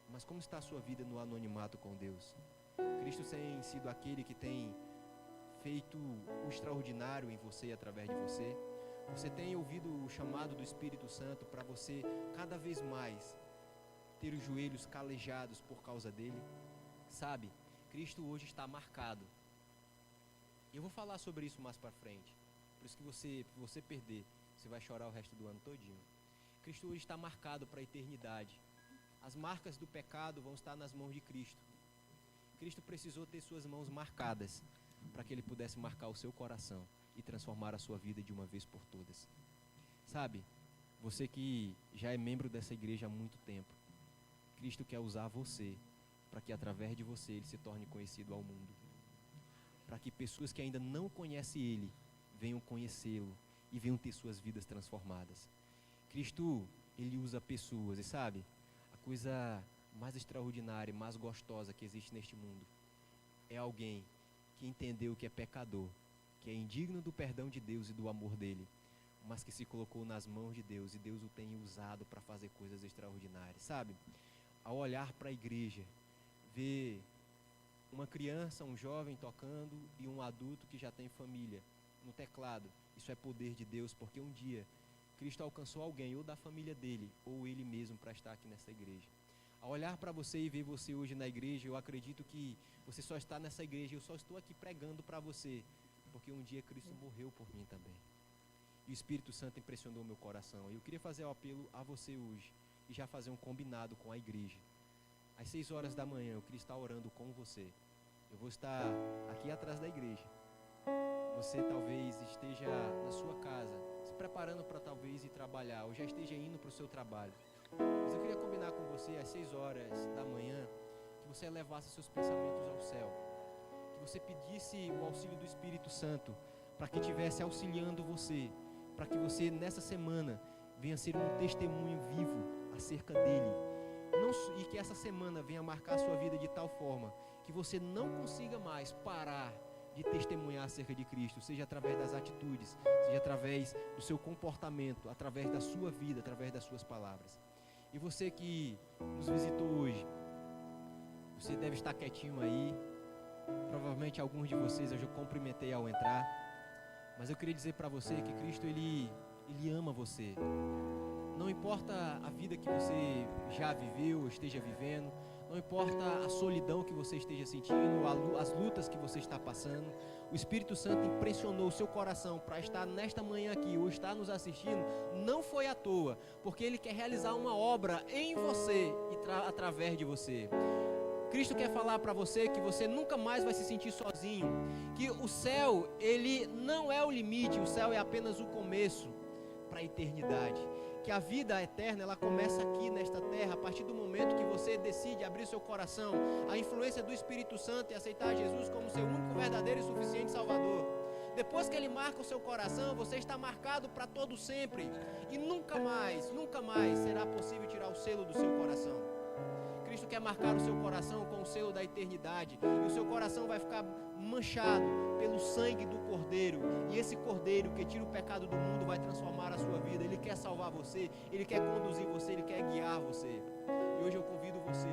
Mas como está a sua vida no anonimato com Deus? Cristo tem sido aquele que tem feito o extraordinário em você e através de você? Você tem ouvido o chamado do Espírito Santo para você cada vez mais ter os joelhos calejados por causa dele? Sabe, Cristo hoje está marcado. Eu vou falar sobre isso mais para frente. Por isso que você perder, você vai chorar o resto do ano todinho. Cristo hoje está marcado para a eternidade. As marcas do pecado vão estar nas mãos de Cristo. Cristo precisou ter suas mãos marcadas para que ele pudesse marcar o seu coração e transformar a sua vida de uma vez por todas. Sabe, você que já é membro dessa igreja há muito tempo, Cristo quer usar você para que através de você ele se torne conhecido ao mundo. Para que pessoas que ainda não conhecem ele venham conhecê-lo e venham ter suas vidas transformadas. Cristo, ele usa pessoas, e sabe, a coisa mais extraordinária, mais gostosa que existe neste mundo é alguém que entendeu que é pecador, que é indigno do perdão de Deus e do amor dele, mas que se colocou nas mãos de Deus e Deus o tem usado para fazer coisas extraordinárias, sabe? Ao olhar para a igreja, ver uma criança, um jovem tocando e um adulto que já tem família no teclado, isso é poder de Deus, porque um dia Cristo alcançou alguém, ou da família dele, ou ele mesmo, para estar aqui nessa igreja. Ao olhar para você e ver você hoje na igreja, eu acredito que você só está nessa igreja, eu só estou aqui pregando para você, porque um dia Cristo morreu por mim também. E o Espírito Santo impressionou meu coração. Eu queria fazer o apelo a você hoje, e já fazer um combinado com a igreja. Às 6 horas da manhã, eu queria estar orando com você. Eu vou estar aqui atrás da igreja. Você talvez esteja na sua casa, se preparando para talvez ir trabalhar, ou já esteja indo para o seu trabalho. Mas eu queria combinar com você às 6 horas da manhã, que você levasse seus pensamentos ao céu, que você pedisse o auxílio do Espírito Santo, para que estivesse auxiliando você, para que você nessa semana venha ser um testemunho vivo acerca dele, e que essa semana venha marcar a sua vida de tal forma, que você não consiga mais parar de testemunhar acerca de Cristo, seja através das atitudes, seja através do seu comportamento, através da sua vida, através das suas palavras. E você que nos visitou hoje, você deve estar quietinho aí, provavelmente alguns de vocês eu já cumprimentei ao entrar, mas eu queria dizer para você que Cristo, Ele ama você. Não importa a vida que você já viveu ou esteja vivendo, não importa a solidão que você esteja sentindo, as lutas que você está passando, o Espírito Santo impressionou o seu coração para estar nesta manhã aqui, ou estar nos assistindo, não foi à toa, porque Ele quer realizar uma obra em você e através de você. Cristo quer falar para você que você nunca mais vai se sentir sozinho, que o céu, ele não é o limite, o céu é apenas o começo para a eternidade. Que a vida eterna, ela começa aqui nesta terra, a partir do momento que você decide abrir seu coração à influência do Espírito Santo e aceitar Jesus como seu único, verdadeiro e suficiente Salvador. Depois que Ele marca o seu coração, você está marcado para todo sempre, e nunca mais será possível tirar o selo do seu coração. Cristo quer marcar o seu coração com o selo da eternidade, e o seu coração vai ficar manchado pelo sangue do Cordeiro, e esse Cordeiro que tira o pecado do mundo vai transformar a sua vida. Ele quer salvar você, Ele quer conduzir você, Ele quer guiar você. E hoje eu convido você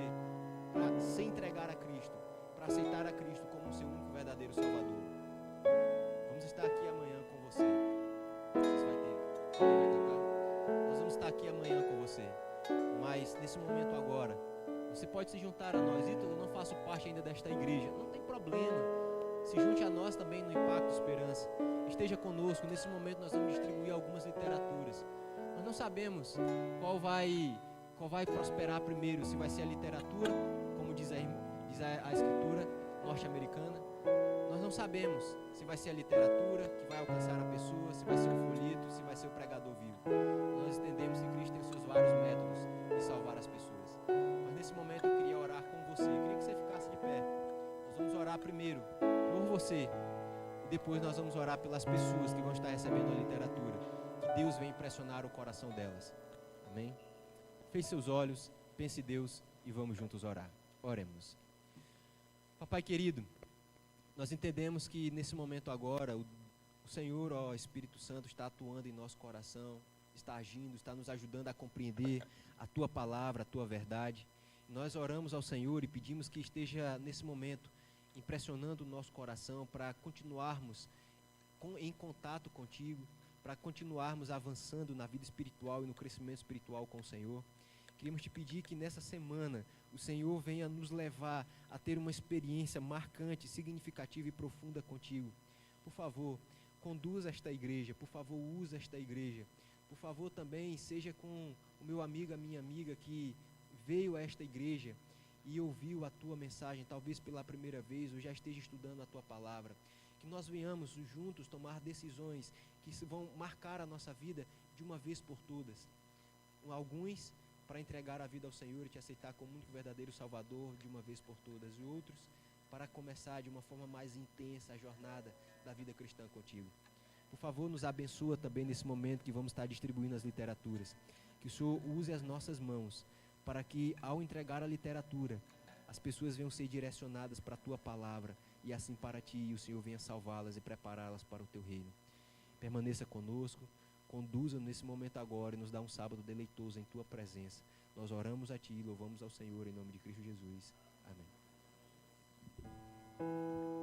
para se entregar a Cristo, para aceitar a Cristo como o seu único verdadeiro Salvador. Vamos estar aqui amanhã com você. Você vai cantar? Nós vamos estar aqui amanhã com você, mas nesse momento agora, você pode se juntar a nós. Ítalo, eu não faço parte ainda desta igreja, não tem problema. Se junte a nós também no Impacto Esperança. Esteja conosco. Nesse momento nós vamos distribuir algumas literaturas. Nós não sabemos qual vai prosperar primeiro, se vai ser a literatura, como diz a escritura norte-americana. Nós não sabemos se vai ser a literatura que vai alcançar a pessoa, se vai ser o folheto, se vai ser o pregador vivo. Nós entendemos que Cristo tem seus vários métodos de salvar as pessoas. Mas nesse momento eu queria orar com você. Eu queria que você ficasse de pé. Nós vamos orar primeiro por você, e depois nós vamos orar pelas pessoas que vão estar recebendo a literatura. Que Deus venha impressionar o coração delas. Amém? Feche seus olhos, pense em Deus e vamos juntos orar. Oremos. Papai querido, nós entendemos que nesse momento agora, o Senhor, ó Espírito Santo, está atuando em nosso coração, está agindo, está nos ajudando a compreender a Tua palavra, a Tua verdade. Nós oramos ao Senhor e pedimos que esteja nesse momento impressionando o nosso coração para continuarmos em contato contigo, para continuarmos avançando na vida espiritual e no crescimento espiritual com o Senhor. Queremos te pedir que nessa semana o Senhor venha nos levar a ter uma experiência marcante, significativa e profunda contigo. Por favor, conduza esta igreja, por favor, usa esta igreja. Por favor, também seja com o meu amigo, a minha amiga que veio a esta igreja e ouviu a tua mensagem, talvez pela primeira vez, ou já esteja estudando a tua palavra. Que nós venhamos juntos tomar decisões que vão marcar a nossa vida de uma vez por todas. Alguns para entregar a vida ao Senhor e te aceitar como único verdadeiro Salvador de uma vez por todas, e outros para começar de uma forma mais intensa a jornada da vida cristã contigo. Por favor, nos abençoa também nesse momento que vamos estar distribuindo as literaturas. Que o Senhor use as nossas mãos para que, ao entregar a literatura, as pessoas venham ser direcionadas para a Tua palavra e assim para Ti, e o Senhor venha salvá-las e prepará-las para o Teu reino. Permaneça conosco, conduza nesse momento agora e nos dá um sábado deleitoso em Tua presença. Nós oramos a Ti e louvamos ao Senhor em nome de Cristo Jesus. Amém.